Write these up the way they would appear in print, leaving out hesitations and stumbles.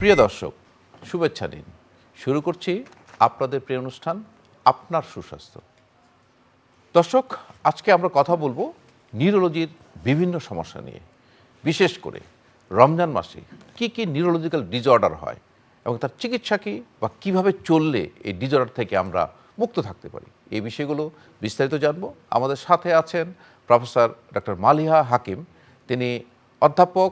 প্রিয় দর্শক, শুভেচ্ছা দিন। শুরু করছি আপনাদের প্রিয় অনুষ্ঠান আপনার সুস্বাস্থ্য। দর্শক, আজকে আমরা কথা বলবো নিউরোলজির বিভিন্ন সমস্যা নিয়ে। বিশেষ করে রমজান মাসে কি কি নিউরোলজিক্যাল ডিসঅর্ডার হয় এবং তার চিকিৎসা কী বা কীভাবে চললে এই ডিসঅর্ডার থেকে আমরা মুক্ত থাকতে পারি, এই বিষয়গুলো বিস্তারিত জানবো। আমাদের সাথে আছেন প্রফেসর ডক্টর মালিহা হাকিম। তিনি অধ্যাপক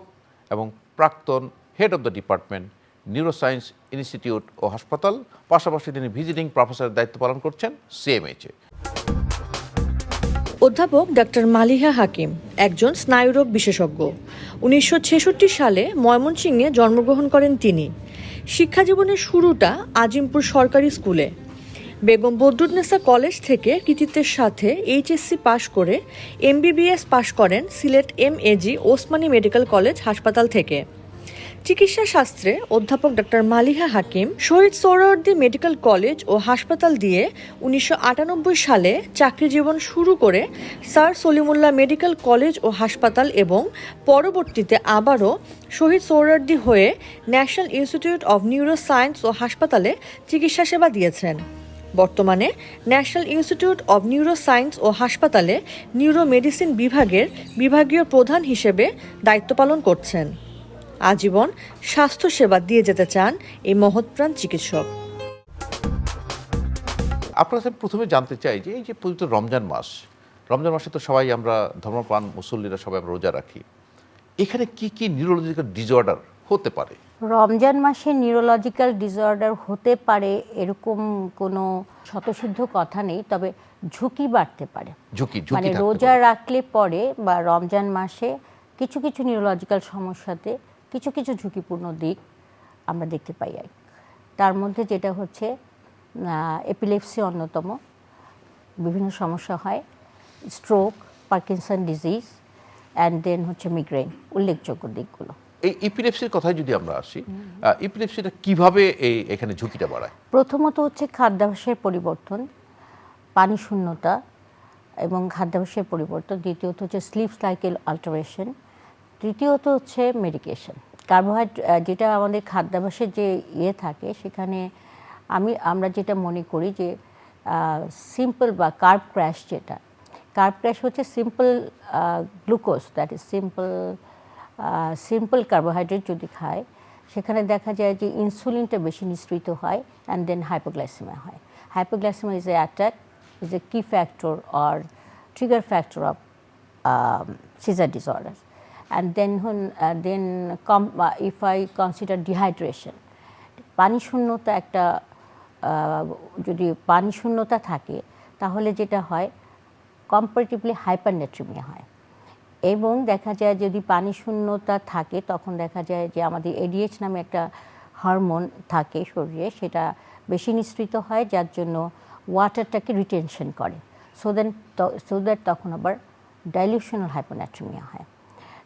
এবং প্রাক্তন head of the department neuroscience institute ও হাসপাতাল, পাশাপাশি তিনি ভিজিটিং প্রফেসরের দায়িত্ব পালন করছেন সিএমএইচে। অধ্যাপক ডক্টর মালিহা হাকিম একজন স্নায়ুরোগ বিশেষজ্ঞ। 1966 সালে ময়মনসিংহে জন্মগ্রহণ করেন তিনি। শিক্ষাজীবনের শুরুটা আজিমপুর সরকারি স্কুলে। বেগম বদরুন্নেসা কলেজ থেকে কৃতিত্বের সাথে এইচএসসি পাশ করে এমবিবিএস পাশ করেন Sylhet MAG Osmani medical college হাসপাতাল থেকে। চিকিৎসা শাস্ত্রে অধ্যাপক ডক্টর মালিহা হাকিম শহীদ সোহরাওয়ার্দী মেডিকেল কলেজ ও হাসপাতাল দিয়ে 1998 সালে চাকরি জীবন শুরু করে স্যার সলিমুল্লাহ মেডিকেল কলেজ ও হাসপাতাল এবং পরবর্তীতে আবারও শহীদ সোহরাওয়ার্দী হয়ে ন্যাশনাল ইনস্টিটিউট অব নিউরোসায়েন্স ও হাসপাতালে চিকিৎসা সেবা দিয়েছেন। বর্তমানে ন্যাশনাল ইনস্টিটিউট অব নিউরোসায়েন্স ও হাসপাতালে নিউরোমেডিসিন বিভাগের বিভাগীয় প্রধান হিসেবে দায়িত্ব পালন করছেন। আজীবন স্বাস্থ্যসেবা দিয়ে যেতে চান এই মহৎপ্রাণ চিকিৎসক। আপনার কাছে প্রথমে জানতে চাই যে এই যে পবিত্র রমজান মাসে তো সবাই আমরা ধর্মপ্রাণ মুসল্লিরা সবাই আমরা রোজা রাখি, এখানে কি কি নিউরোলজিক্যাল ডিসঅর্ডার হতে পারে? রমজান মাসে নিউরোলজিক্যাল ডিসঅর্ডার হতে পারে এরকম কোনো শতসিদ্ধ কথা নেই, তবে ঝুঁকি বাড়তে পারে। মানে রোজা রাখলে পরে বা রমজান মাসে কিছু কিছু নিউরোলজিক্যাল সমস্যাতে কিছু কিছু ঝুঁকিপূর্ণ দিক আমরা দেখতে পাই। তার মধ্যে যেটা হচ্ছে এপিলেপসি অন্যতম, বিভিন্ন সমস্যা হয়, stroke, Parkinson disease and then হচ্ছে মিগ্রেন, উল্লেখযোগ্য দিকগুলো। এই এপিলেপসির কথায় যদি আমরা আসি, এপিলেপসিটা কিভাবে এখানে ঝুঁকিটা বাড়ায়? প্রথমত হচ্ছে খাদ্যাভ্যাসের পরিবর্তন, পানি শূন্যতা এবং খাদ্যাভ্যাসের পরিবর্তন। দ্বিতীয়ত হচ্ছে স্লিপ সাইকেল অল্টারেশন। তৃতীয়ত হচ্ছে মেডিকেশন। কার্বোহাইড্রেট যেটা আমাদের খাদ্যাভ্যাসের যে থাকে সেখানে আমরা যেটা মনে করি যে সিম্পল বা কার্ব ক্র্যাশ, কার্ব ক্র্যাশ হচ্ছে simple glucose, that is simple carbohydrate যদি খায়, সেখানে দেখা যায় যে ইনসুলিনটা বেশি নিঃসৃত হয় অ্যান্ড দেন হাইপোগ্লাইসেমিয়া হয়। হাইপোগ্লাইসেমিয়া ইজ এ কি factor or trigger factor of seizure disorder. And then if I consider dehydration, পানি শূন্যতা একটা যদি পানি শূন্যতা থাকে তাহলে যেটা হয় কম্পারেটিভলি হাইপারনেট্রিমিয়া হয়। এবং দেখা যায় যদি পানি শূন্যতা থাকে তখন দেখা যায় যে আমাদের এডিএইচ নামে একটা হরমোন থাকে শরীরে, সেটা বেশি নিঃসৃত হয়, যার জন্য ওয়াটারটাকে রিটেনশন করে, সো দ্যাট তখন আবার ডাইলিউশনাল হাইপোন্যাট্রিমিয়া হয়।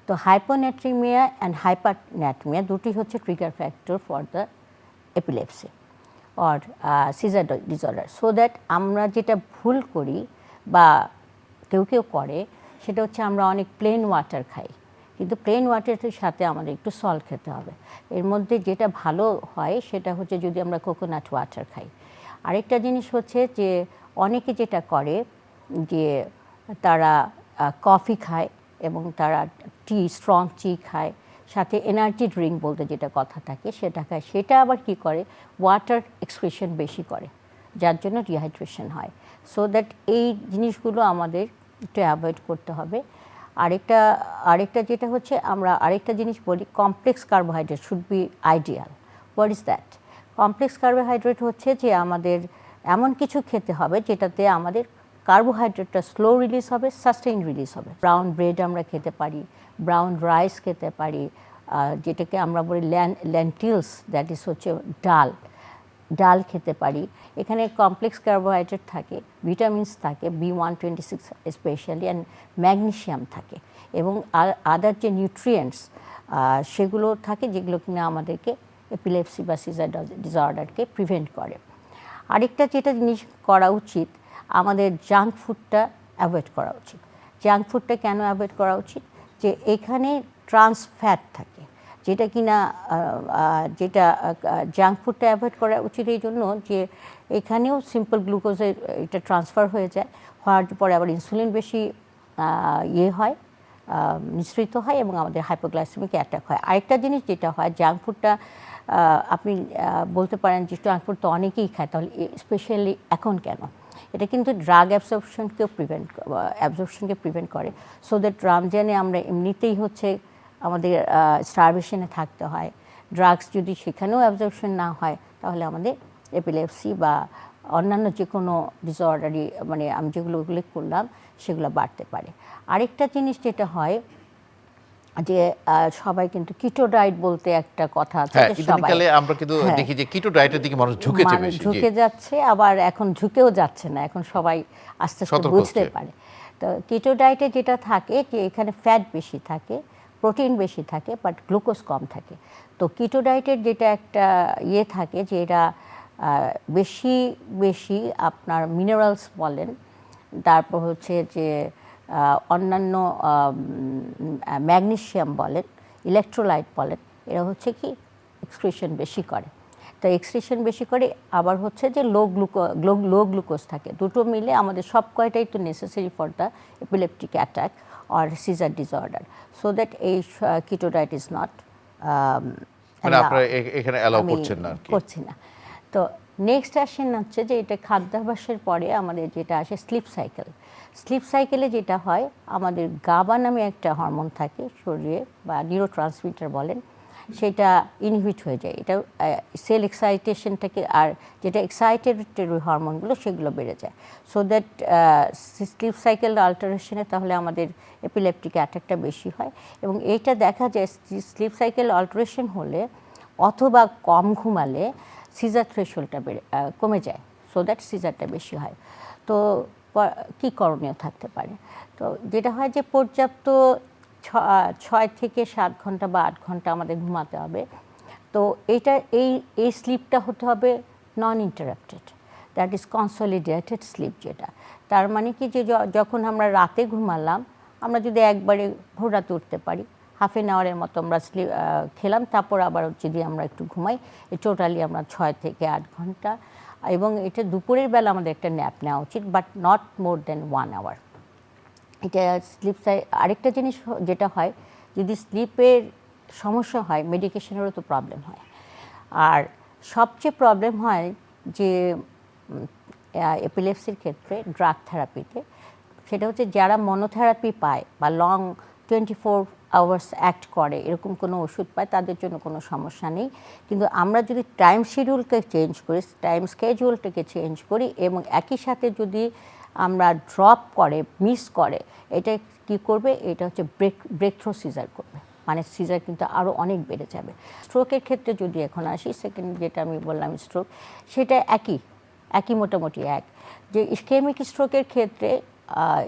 তো হাইপোন্যাট্রিমিয়া অ্যান্ড হাইপারন্যাট্রিমিয়া দুটি হচ্ছে trigger factor for the epilepsy or seizure disorder. So that আমরা যেটা ভুল করি বা কেউ করে সেটা হচ্ছে আমরা অনেক প্লেন ওয়াটার খাই, কিন্তু প্লেন ওয়াটারের সাথে আমাদের একটু সল্ট খেতে হবে। এর মধ্যে যেটা ভালো হয় সেটা হচ্ছে যদি আমরা কোকোনাট ওয়াটার খাই। আরেকটা জিনিস হচ্ছে যে অনেকে যেটা করে যে তারা কফি খায় এবং তারা স্ট্রং টি খায়, সাথে এনার্জি ড্রিঙ্ক বলতে যেটা কথা থাকে সেটা খায়, সেটা আবার কি করে ওয়াটার এক্সক্রিশন বেশি করে, যার জন্য ডিহাইড্রেশন হয়। সো দ্যাট এই জিনিসগুলো আমাদের একটু অ্যাভয়েড করতে হবে। আরেকটা যেটা হচ্ছে আমরা আরেকটা জিনিস বলি, complex carbohydrate should be ideal. What is that? Complex carbohydrate হচ্ছে যে আমাদের এমন কিছু খেতে হবে যেটাতে আমাদের কার্বোহাইড্রেটটা স্লো রিলিজ হবে, সাস্টেইন রিলিজ হবে। ব্রাউন ব্রেড আমরা খেতে পারি, ব্রাউন রাইস খেতে পারি, যেটাকে আমরা বলি লেন্টিলস, দ্যাট ইজ হচ্ছে ডাল খেতে পারি। এখানে কমপ্লেক্স কার্বোহাইড্রেট থাকে, ভিটামিনস থাকে, B126 স্পেশালি, অ্যান্ড ম্যাগনেশিয়াম থাকে, এবং আদার যে নিউট্রিয়েন্টস সেগুলো থাকে যেগুলো কিনা আমাদেরকে এপিলেপসি বা সিজার ডিসঅর্ডারকে প্রিভেন্ট করে। আরেকটা যেটা জিনিস করা উচিত, আমাদের জাঙ্ক ফুডটা অ্যাভয়েড করা উচিত। জাঙ্ক ফুডটা কেন অ্যাভয়েড করা উচিত? যে এখানে ট্রান্স ফ্যাট থাকে। যেটা কিনা যেটা জাঙ্ক ফুডটা অ্যাভয়েড করা উচিত এই জন্য যে এখানেও সিম্পল গ্লুকোজের এটা ট্রান্সফার হয়ে যায়, হওয়ার পরে আবার ইনসুলিন বেশি হয়, নিঃসৃত হয় এবং আমাদের হাইপোগ্লাইসেমিক অ্যাটাক হয়। আরেকটা জিনিস যেটা হয়, জাঙ্ক ফুডটা আপনি বলতে পারেন যে জাঙ্ক ফুড তো অনেকেই খায়, তাহলে স্পেশালি এখন কেন? এটা কিন্তু ড্রাগ অ্যাবজর্পশনকে প্রিভেন্ট করে, সো দ্যাট রমজানে আমরা এমনিতেই হচ্ছে আমাদের স্টারভেশনে থাকতে হয়। ড্রাগস যদি সেখানেও অ্যাবজর্পশন না হয় তাহলে আমাদের এপিলেপসি বা অন্যান্য যে কোনো ডিসঅর্ডারই মানে আমি যেগুলো উল্লেখ করলাম সেগুলো বাড়তে পারে। আরেকটা জিনিস যেটা হয় যে সবাই কিন্তু কিটো ডায়েট বলতে একটা কথা আছে, হ্যাঁ, যে ইদানিংকালে আমরা কিন্তু দেখি যে কিটো ডায়েটের দিকে মানুষ ঝুঁকেছে বেশি। ঝুঁকে যাচ্ছে, আবার এখন ঝুঁকেও যাচ্ছে না, এখন সবাই আস্তে আস্তে বুঝতে পারে। তো কিটো ডায়েটে যেটা থাকে যে এখানে ফ্যাট বেশি থাকে, প্রোটিন বেশি থাকে, বাট গ্লুকোজ কম থাকে। তো কিটো ডায়েটের যেটা একটা থাকে যে এরা বেশি বেশি আপনার মিনারেলস বলেন, তারপর হচ্ছে যে অন্যান্য ম্যাগনেসিয়াম বলেন, ইলেকট্রোলাইট বলেন, এরা হচ্ছে কি এক্সক্রিশন বেশি করে। তো এক্সক্রিশন বেশি করে, আবার হচ্ছে যে লো গ্লুকোজ থাকে। দুটো মিলে আমাদের সব কয়টাই তো necessary for the epileptic attack or seizure disorder, so that এই কিটো ডায়েট ইজ নট মানে আপনারা এখানে অ্যালাউ করছেন না আর কি? করছি না। তো নেক্সট আসেন হচ্ছে যে এটা খাদ্যাভ্যাসের পরে আমাদের যেটা আসে স্লিপ সাইকেল। স্লিপ সাইকেলে যেটা হয়, আমাদের গাবা নামে একটা হরমোন থাকে শরীরে বা নিউরোট্রান্সমিটার বলেন, সেটা ইনহিবিট হয়ে যায়। এটা সেল এক্সাইটেশনটাকে, আর যেটা এক্সাইটেটরি হরমোনগুলো সেগুলো বেড়ে যায়, সো দ্যাট স্লিপ সাইকেল আল্টারেশনে তাহলে আমাদের এপিলেপটিক অ্যাটাকটা বেশি হয়। এবং এইটা দেখা যায় স্লিপ সাইকেল অল্টারেশন হলে অথবা কম ঘুমালে সিজার থ্রেশহোল্ডটা কমে যায়, সো দ্যাট সিজারটা বেশি হয়। তো কী করণীয় থাকতে পারে? তো যেটা হয় যে পর্যাপ্ত 6 থেকে 7 ঘন্টা বা 8 ঘন্টা আমাদের ঘুমাতে হবে। তো এই স্লিপটা হতে হবে non interrupted, that is consolidated sleep. যেটা তার মানে কি যে যখন আমরা রাতে ঘুমালাম, আমরা যদি একবারে ভোর রাতে উঠতে পারি, হাফ এন আওয়ারের মতো আমরা খেলাম, তারপর আবার যদি আমরা একটু ঘুমাই, টোটালি আমরা 6 থেকে 8 ঘন্টা। এবং এটা দুপুরের বেলা আমাদের একটা ন্যাপ নেওয়া উচিত, but not more than 1 hour. এটা আরেকটা জিনিস যেটা হয়, যদি স্লিপের সমস্যা হয় মেডিকেশনেরও তো প্রবলেম হয়। আর সবচেয়ে প্রবলেম হয় যে এপিলেপসির ক্ষেত্রে ড্রাগ থেরাপিতে, সেটা হচ্ছে যারা মনোথেরাপি পায় বা লং 24 আওয়ার্স অ্যাক্ট করে এরকম কোনো ওষুধ পায়, তাদের জন্য কোনো সমস্যা নেই। কিন্তু আমরা যদি টাইম স্কেডিউলটাকে চেঞ্জ করি এবং একই সাথে যদি আমরা ড্রপ করে মিস করে, এটা কি করবে? এটা হচ্ছে ব্রেক থ্রু সিজার করবে, মানে সিজার কিন্তু আরও অনেক বেড়ে যাবে। স্ট্রোকের ক্ষেত্রে যদি এখন আসি, সেকেন্ড যেটা আমি বললাম স্ট্রোক, সেটা একই মোটামুটি এক। যে ইসকেমিক স্ট্রোকের ক্ষেত্রে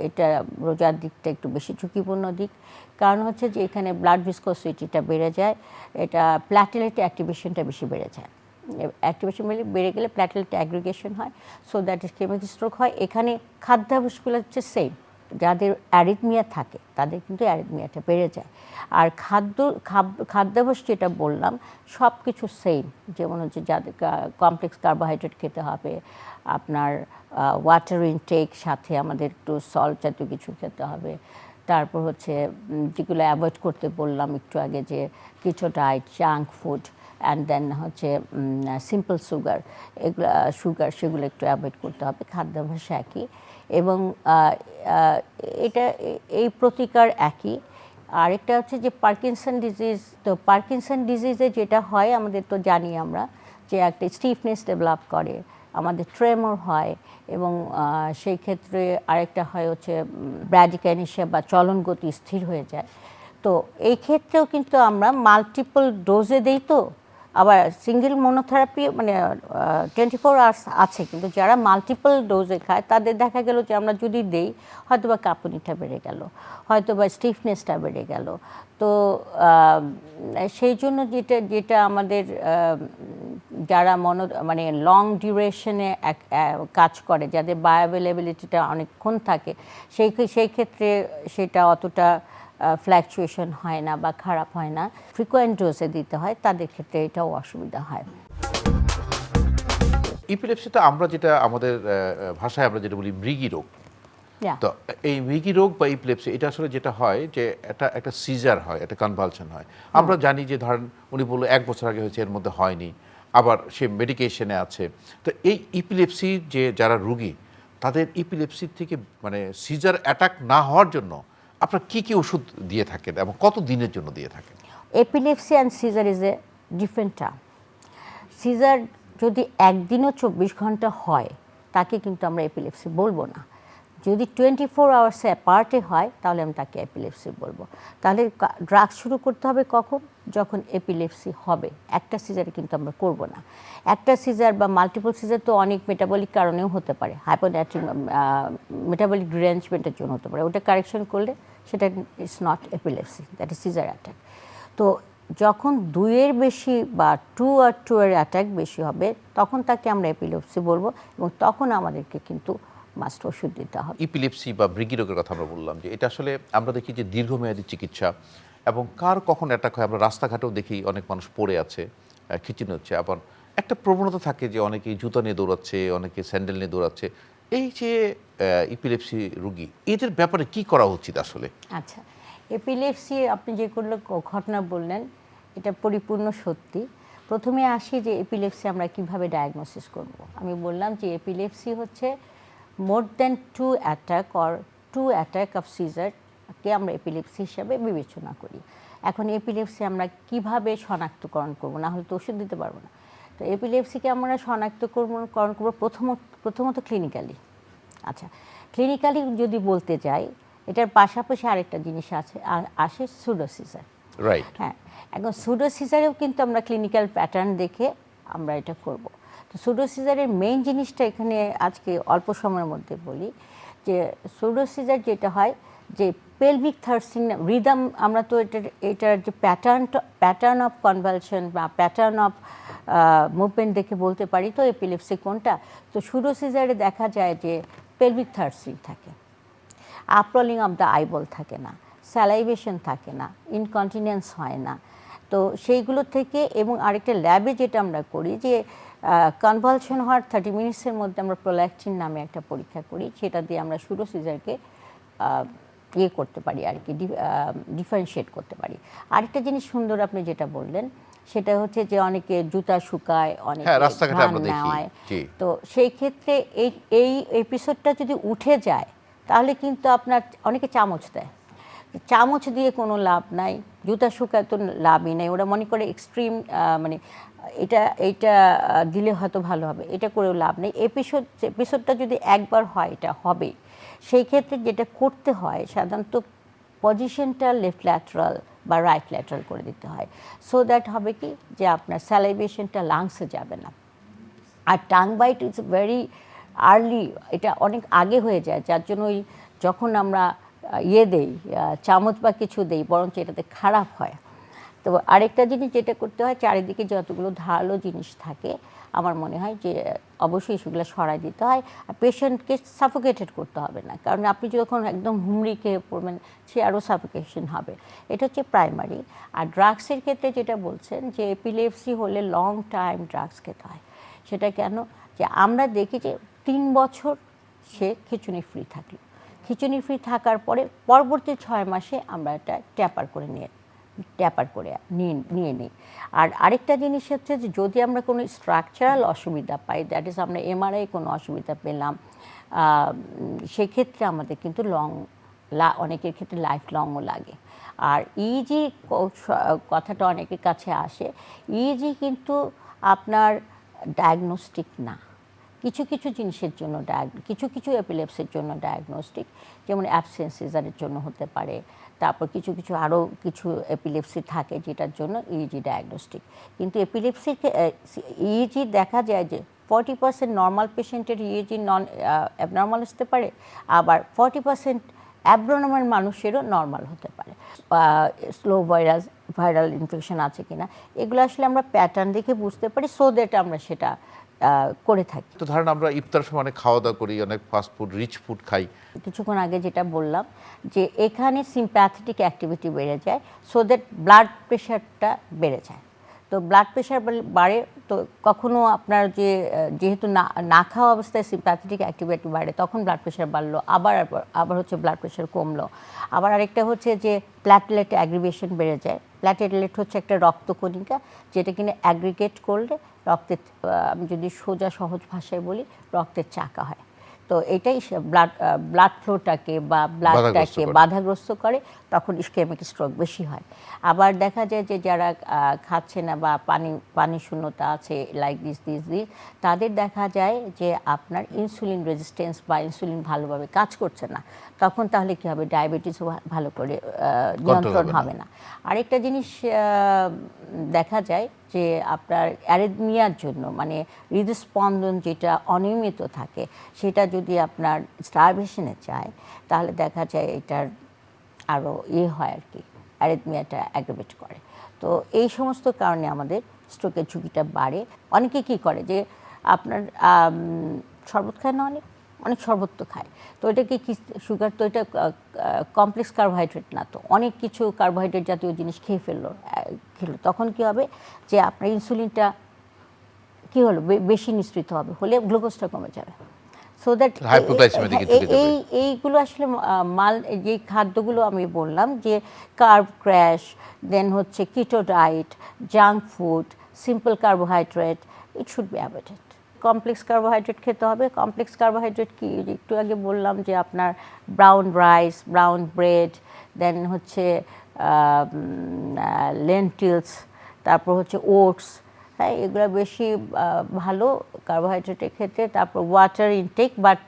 এটা রোজার দিকটা একটু বেশি ঝুঁকিপূর্ণ দিক, কারণ হচ্ছে যে এখানে ব্লাড ভিসকোসিটিটা বেড়ে যায়, এটা প্ল্যাটেলেট অ্যাক্টিভেশনটা বেশি বেড়ে যায়। অ্যাক্টিভেশন বেড়ে গেলে প্ল্যাটেলেট অ্যাগ্রিগেশন হয়, সো দ্যাট ইসকেমিক স্ট্রোক হয়। এখানে খাদ্যাভ্যাসগুলো হচ্ছে সেম, যাদের অ্যারিথমিয়া থাকে তাদের কিন্তু অ্যারিথমিয়াটা বেড়ে যায়। আর খাদ্যাভ্যাস যেটা বললাম সব কিছু সেম, যেমন হচ্ছে যাদের কমপ্লেক্স কার্বোহাইড্রেট খেতে হবে, আপনার ওয়াটার ইনটেক, সাথে আমাদের একটু সল্ট জাতীয় কিছু খেতে হবে। তারপর হচ্ছে যেগুলো অ্যাভয়েড করতে বললাম একটু আগে, যে কিছু diet, junk food, and then হচ্ছে সিম্পল সুগার সেগুলো একটু অ্যাভয়েড করতে হবে। খাদ্যাভ্যাস একই, এবং এই প্রতিকার একই। আরেকটা হচ্ছে যে পার্কিনসন ডিজিজ। তো পার্কিনসন ডিজিজে যেটা হয় আমাদের তো জানি আমরা, যে একটা স্টিফনেস ডেভেলপ করে, আমাদের ট্রেমর হয়, এবং সেই ক্ষেত্রে আরেকটা হয় হচ্ছে ব্র্যাডিকাইনেশিয়া বা চলন গতি স্থির হয়ে যায়। তো এই ক্ষেত্রেও কিন্তু আমরা মাল্টিপল ডোজে দিই, তো আবার সিঙ্গেল মনোথেরাপি মানে 24 আওয়ার্স আছে, কিন্তু যারা মাল্টিপল ডোজে খায় তাদের দেখা গেল যে আমরা যদি দেই, হয়তো বা কাঁপুনিটা বেড়ে গেল, হয়তো বা স্টিফনেসটা বেড়ে গেল। তো সেই জন্য যেটা আমাদের যারা মানে লং ডিউরেশনে কাজ করে, যাদের বায়োঅ্যাভেলেবিলিটিটা অনেকক্ষণ থাকে, সেই ক্ষেত্রে সেটা অতটা ফ্ল্যাকচুয়েশন হয় না বা খারাপ হয় না, ফ্রিকোয়েন্ট ডোজে দিতে হয়, তাদের ক্ষেত্রে এটাও অসুবিধা হয়। ইপিলেপসিতে আমরা যেটা আমাদের ভাষায় আমরা যেটা বলি মৃগী রোগ, Yeah. তো এই মৃগী রোগ বা ইপিলেপসি এটা আসলে যেটা হয় যে একটা সিজার হয়, একটা কনভালশন হয়। আমরা জানি যে ধরেন উনি বললো 1 বছর আগে হয়েছে, এর মধ্যে হয়নি, আবার সে মেডিকেশনে আছে। তো এই ইপিলেপসির যে যারা রুগী, তাদের ইপিলেপসির থেকে মানে সিজার অ্যাটাক না হওয়ার জন্য আপনার কি কি ওষুধ দিয়ে থাকেন এবং কত দিনের জন্য দিয়ে থাকেন? Epilepsy and seizure is a different term. Seizure যদি একদিনও 24 ঘন্টা হয়, তাকে কিন্তু আমরা এপিলেপসি বলবো না। যদি 24 আওয়ার্সে অ্যাপার্টে হয়, তাহলে আমি তাকে এপিলেপসি বলবো। তাহলে ড্রাগস শুরু করতে হবে কখন? যখন এপিলেপসি হবে। একটা সিজারে কিন্তু আমরা করব না। একটা সিজার বা মাল্টিপল সিজার তো অনেক মেটাবলিক কারণেও হতে পারে, মেটাবলিক ডিরেঞ্জমেন্টের জন্য হতে পারে। ওটা কারেকশন করলে সেটা it's not epilepsy, that is seizure attack. তো যখন 2-এর বেশি বা 2 আর 2-এর অ্যাটাক বেশি হবে, তখন তাকে আমরা এপিলেপসি বলবো, এবং তখন আমাদেরকে কিন্তু মাস্ট ওষুধ দিতে হবে। ইপিলেপসি বা মৃগী রোগের কথা আমরা বললাম, যে এটা আসলে আমরা দেখি যে দীর্ঘমেয়াদী চিকিৎসা, এবং কার কখন অ্যাটাক হয় আমরা রাস্তাঘাটেও দেখি অনেক মানুষ পড়ে আছে, খিঁচিনি হচ্ছে। আবার একটা প্রবণতা থাকে যে অনেকে জুতা নিয়ে দৌড়াচ্ছে, অনেকে স্যান্ডেল নিয়ে দৌড়াচ্ছে। এই যে ইপিলেপসি রোগী, এদের ব্যাপারে কি করা উচিত আসলে? আচ্ছা, এপিলেপসি আপনি যেগুলো ঘটনা বললেন, এটা পরিপূর্ণ সত্যি। প্রথমে আসি যে এপিলেপসি আমরা কিভাবে ডায়াগনোসিস করব। আমি বললাম যে এপিলেপসি হচ্ছে more than 2 attack or 2 attack of সিজারকে আমরা এপিলেপসি হিসাবে বিবেচনা করি। এখন এপিলেপসি আমরা কিভাবে শনাক্তকরণ করব, না হলে তো ওষুধ দিতে পারবো না। তো এপিলেপসিকে আমরা শনাক্তকরণ করব প্রথমত ক্লিনিক্যালি। আচ্ছা, ক্লিনিক্যালি যদি বলতে যাই, এটার পাশাপাশি আরেকটা জিনিস আসে সুডোসিজার। রাইট। হ্যাঁ, এখন সুডোসিজারেও কিন্তু আমরা ক্লিনিক্যাল প্যাটার্ন দেখে আমরা এটা করব। তো সুডোসিজারের মেইন জিনিসটা এখানে আজকে অল্প সময়ের মধ্যে বলি, যে সুডোসিজার যেটা হয় যে পেলভিক থার্সিং রিদম, আমরা তো এটার যে প্যাটার্ন অফ কনভালশন বা প্যাটার্ন অফ মুভমেন্ট দেখে বলতে পারি তো এপিলেপসি কোনটা। তো সুডোসিজারে দেখা যায় যে পেলভিক থার্সিং থাকে, আপরোলিং অফ দ্য আইবল থাকে না, স্যালাইভেশন থাকে না, ইনকন্টিনেন্স হয় না। তো সেইগুলো থেকে, এবং আরেকটা ল্যাবে যেটা আমরা করি যে কনভালশন হওয়ার 30 মিনিটসের মধ্যে আমরা প্রোল্যাকটিন নামে একটা পরীক্ষা করি, সেটা দিয়ে আমরা সুডোসিজারকে ইয়ে করতে পারি আর কি, ডিফারেন্সিয়েট করতে পারি। আরেকটা জিনিস সুন্দর আপনি যেটা বললেন, সেটা হচ্ছে যে অনেকে জুতা শুকায়, অনেকে রাস্তাঘাটে আমরা দেখি। নেওয়ায়। জি। তো সেই ক্ষেত্রে এই এপিসোডটা যদি উঠে যায়, তাহলে কিন্তু আপনার অনেকে চামচ দেয়। চামচ দিয়ে কোনো লাভ নাই, জুতা শুকায় তো লাভই নেই। ওরা মনে করে এক্সট্রিম, মানে এইটা দিলে হয়তো ভালো হবে, এটা করেও লাভ নেই। এপিসোডটা যদি একবার হয়, এটা হবেই। সেই ক্ষেত্রে যেটা করতে হয় সাধারণত, পজিশনটা লেফট ল্যাটারাল বা রাইট ল্যাটারাল করে দিতে হয়। সো দ্যাট হবে কি, যে আপনার স্যালাইভেশনটা লাংসে যাবে না। আর tongue bite is very early, এটা অনেক আগে হয়ে যায়, যার জন্য ওই যখন আমরা দেই, চামচ বা কিছু দেই, বরঞ্চ এটাতে খারাপ হয়। তো আরেকটা জিনিস যেটা করতে হয়, চারিদিকে যতগুলো ধারালো জিনিস থাকে, আমার মনে হয় যে অবশ্যই সেগুলো সরাই দিতে হয়। আর পেশেন্টকে সাফোকেটেড করতে হবে না, কারণ আপনি যখন একদম হুমড়ি খেয়ে পড়বেন, সে আরও সাফোকেশন হবে। এটা হচ্ছে প্রাইমারি। আর ড্রাগসের ক্ষেত্রে যেটা বলছেন, যে এপিলেপসি হলে লং টাইম ড্রাগস খেতে হয়। সেটা কেন? যে আমরা দেখি যে 3 বছর সে খিঁচুনি ফ্রি থাকলো, খিঁচুনি ফ্রি থাকার পরে পরবর্তী 6 মাসে আমরা এটা ট্যাপার করে নিয়ে নিই। আর আরেকটা জিনিস হচ্ছে যে যদি আমরা কোনো স্ট্রাকচারাল অসুবিধা পাই, দ্যাট ইজ আমরা এমআরআই কোনো অসুবিধা পেলাম, সেক্ষেত্রে আমাদের কিন্তু অনেকের ক্ষেত্রে লাইফ লংও লাগে। আর ইজি কথাটা অনেকের কাছে আসে, ইজি কিন্তু আপনার ডায়াগনস্টিক না। কিছু কিছু জিনিসের জন্য কিছু কিছু এপিলেপসির জন্য ডায়াগনস্টিক, যেমন অ্যাবসেন্স সিজারের জন্য হতে পারে। তারপর কিছু আরও কিছু এপিলেপসি থাকে যেটার জন্য ইইজি ডায়াগনস্টিক। কিন্তু এপিলেপসিকে ইইজি দেখা যায় যে 40% নর্মাল পেশেন্টের ইইজি অ্যাবনর্মাল আসতে পারে, আবার 40% অ্যাবনর্মাল মানুষেরও নর্মাল হতে পারে। স্লো ভাইরাল ইনফেকশন আছে কিনা, এগুলো আসলে আমরা প্যাটার্ন দেখে বুঝতে পারি, সো দ্যাট আমরা সেটা করে থাকি। তো ধরেন আমরা ইফতার সময় অনেক খাওয়া দাওয়া করি, অনেক ফাস্ট ফুড, রিচ ফুড খাই। কিছুক্ষণ আগে যেটা বললাম যে এখানে সিম্প্যাথেটিক অ্যাক্টিভিটি বেড়ে যায়, সো দ্যাট ব্লাড প্রেশারটা বেড়ে যায়। তো ব্লাড প্রেশার বাড়ে, তো কখনো আপনার যেহেতু না খাওয়া অবস্থায় সিম্প্যাথেটিক অ্যাক্টিভিটি বাড়ে, তখন ব্লাড প্রেশার বাড়লো, আবার হচ্ছে ব্লাড প্রেশার কমলো। আবার আরেকটা হচ্ছে যে প্ল্যাটেলেট অ্যাগ্রিগেশন বেড়ে যায়। প্ল্যাটেলেট হচ্ছে একটা রক্তকণিকা, যেটা কিনা অ্যাগ্রিগেট করলে রক্তের, আমি যদি সোজা সহজ ভাষায় বলি, রক্তের চাকা হয়। তো এটাই ব্লাড ফ্লোটাকে বা ব্লাডটাকে বাধাগ্রস্ত করে, তখন ইসকেমিক স্ট্রোক বেশি হয়। আবার দেখা যায় যে যারা খাচ্ছে না বা পানি শূন্যতা আছে, লাইক দিস তাদের দেখা যায় যে আপনার ইনসুলিন রেজিস্ট্যান্স বা ইনসুলিন ভালোভাবে কাজ করছে না, তখন তাহলে কী হবে, ডায়াবেটিসও ভালো করে নিয়ন্ত্রণ হবে না। আরেকটা জিনিস দেখা যায় যে আপনার অ্যারিথমিয়ার জন্য, মানে হৃদস্পন্দন যেটা অনিয়মিত থাকে, সেটা যদি আপনার স্টারভেশনে যায়, তাহলে দেখা যায় এটার আরও হয় আর কি, অ্যারিথমিয়াটা অ্যাগ্রাভেট করে। তো এই সমস্ত কারণে আমাদের স্ট্রোকের ঝুঁকিটা বাড়ে। অনেকে কী করে যে আপনার শরবত খায় না, অনেক শরবত তো খায়, তো এটা কি সুগার, তো এটা কমপ্লেক্স কার্বোহাইড্রেট না, তো অনেক কিছু কার্বোহাইড্রেট জাতীয় জিনিস খেলো, তখন কি হবে যে আপনার ইনসুলিনটা কি হলো, বেশি নিঃসৃত হবে, হলে গ্লুকোজটা কমে যাবে। সো দ্যাট এইগুলো আসলে যে খাদ্যগুলো আমি বললাম যে কার্ব ক্র্যাশ, দেন হচ্ছে keto diet, junk food, simple carbohydrate, it should be avoided. Complex carbohydrate খেতে হবে। কমপ্লেক্স কার্বোহাইড্রেট কি, একটু আগে বললাম যে আপনার ব্রাউন রাইস, ব্রাউন ব্রেড, দেন হচ্ছে লেন্টিলস, তারপর হচ্ছে ওটস, হ্যাঁ, এগুলো বেশি ভালো কার্বোহাইড্রেটের ক্ষেত্রে। তারপর water intact, but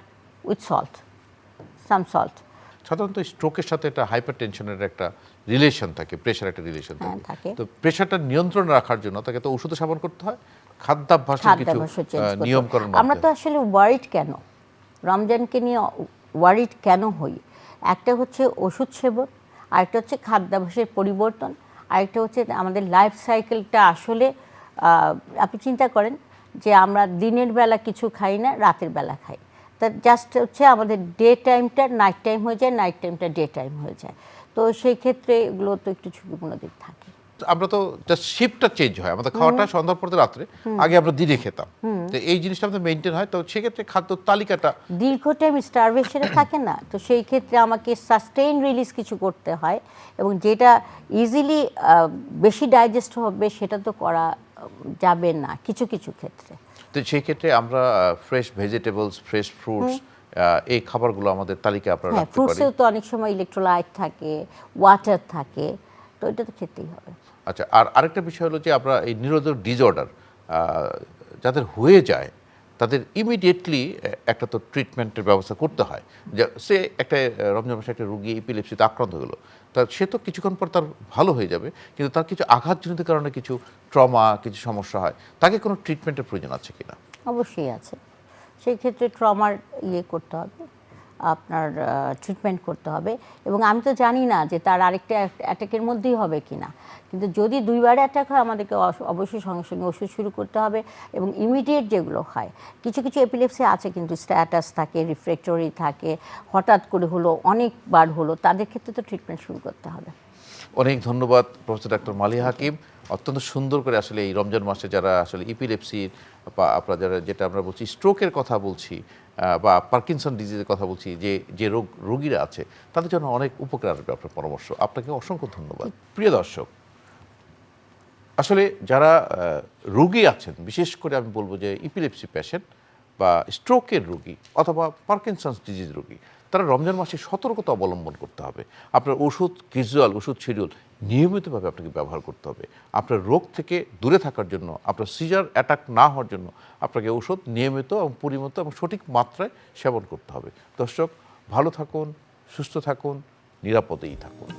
with salt, some salt. সাধারণত স্ট্রোকের সাথে একটা হাইপার টেনশনের একটা রিলেশন থাকে, প্রেশার একটা রিলেশন থাকে। তো প্রেশারটা নিয়ন্ত্রণে রাখার জন্য তাকে তো ওষুধ সেবন করতে হয়, খাদ্যাভ্যাসের কিছু নিয়মকানুন। আমরা তো আসলে ওয়ারিড কেন, রমজানকে নিয়ে ওয়ারিড কেন হই? একটা হচ্ছে ওষুধ সেবন, আরেকটা হচ্ছে খাদ্যাভ্যাসের পরিবর্তন, আরেকটা হচ্ছে আমাদের লাইফ সাইকেলটা। আসলে আপনি চিন্তা করেন যে আমরা দিনের বেলা কিছু খাই না, রাতের বেলা খাই, তা জাস্ট হচ্ছে আমাদের ডে টাইমটা নাইট টাইম হয়ে যায়, নাইট টাইমটা ডে টাইম হয়ে যায়। তো সেই ক্ষেত্রে এগুলো তো একটু ঝুঁকিপূর্ণ দিক থাকে। আমরা তো জাস্ট শিফটটা চেঞ্জ হয়, আমাদের খাওয়াটা সন্ধ্যার পর রাত্রে, আগে আমরা দিনে খেতাম, তো এই জিনিসটা আমাদের মেনটেন হয়। তো সেক্ষেত্রে খাদ্য তালিকাটা দীর্ঘ টাইম স্টারভেশনে থাকে না, তো সেই ক্ষেত্রে আমাকে সাস্টেইন রিলিজ কিছু করতে হয়, এবং যেটা ইজিলি বেশি ডাইজেস্ট হবে সেটা তো করা যাবে না কিছু কিছু ক্ষেত্রে। তো সেই ক্ষেত্রে আমরা ফ্রেশ ভেজিটেবলস, ফ্রেশ ফ্রুটস, এই খাবারগুলো আমাদের তালিকায় আপনারা রাখতে পারি। ফ্রুটসেও তো অনেক সময় ইলেকট্রোলাইট থাকে, ওয়াটার থাকে, তো এটা তো খেতেই হবে। আচ্ছা, আর আরেকটা বিষয় হলো যে আমরা এই নিউরোলজিক্যাল ডিসঅর্ডার যাদের হয়ে যায়, তাদের ইমিডিয়েটলি একটা তো ট্রিটমেন্টের ব্যবস্থা করতে হয়। যে সে একটা রমজান মাসে একটা রুগী এপিলেপসিতে আক্রান্ত হয়ে গেলো, তার সে তো কিছুক্ষণ পর তার ভালো হয়ে যাবে, কিন্তু তার কিছু আঘাতজনিত কারণে কিছু ট্রমা, কিছু সমস্যা হয়, তাকে কোনো ট্রিটমেন্টের প্রয়োজন আছে কিনা? অবশ্যই আছে। সেই ক্ষেত্রে ট্রমার করতে হবে, আপনার ট্রিটমেন্ট করতে হবে। এবং আমি তো জানি না যে তার আরেকটা অ্যাটাকের মধ্যেই হবে কি না, কিন্তু যদি দুইবার অ্যাটাক হয় আমাদেরকে অবশ্যই সঙ্গে সঙ্গে ওষুধ শুরু করতে হবে। এবং ইমিডিয়েট যেগুলো হয়, কিছু কিছু এপিলেপসি আছে কিন্তু স্ট্যাটাস থাকে, রিফ্রেক্টরি থাকে, হঠাৎ করে হলো, অনেকবার হলো, তাদের ক্ষেত্রে তো ট্রিটমেন্ট শুরু করতে হবে। অনেক ধন্যবাদ প্রফেসর ডাক্তার মালিহা হাকিম, অত্যন্ত সুন্দর করে আসলে এই রমজান মাসে যারা আসলে ইপিলেপসির বা আপনারা যারা, যেটা আমরা বলছি স্ট্রোকের কথা বলছি বা পার্কিনসন ডিজিজের কথা বলছি, যে রোগীরা আছে, তাদের জন্য অনেক উপকার আসবে আপনার পরামর্শ। আপনাকে অসংখ্য ধন্যবাদ। প্রিয় দর্শক, আসলে যারা রোগী আছেন, বিশেষ করে আমি বলবো যে ইপিলেপসি পেশেন্ট বা স্ট্রোকের রোগী অথবা পার্কিনসন্স ডিজিজ রোগী, তারা রমজান মাসে সতর্কতা অবলম্বন করতে হবে। আপনার ওষুধ ক্যাজুয়াল, ওষুধ শিডিউল নিয়মিতভাবে আপনাকে ব্যবহার করতে হবে। আপনার রোগ থেকে দূরে থাকার জন্য, আপনার সিজার অ্যাটাক না হওয়ার জন্য আপনাকে ওষুধ নিয়মিত এবং পরিমিত এবং সঠিক মাত্রায় সেবন করতে হবে। দর্শক, ভালো থাকুন, সুস্থ থাকুন, নিরাপদেই থাকুন।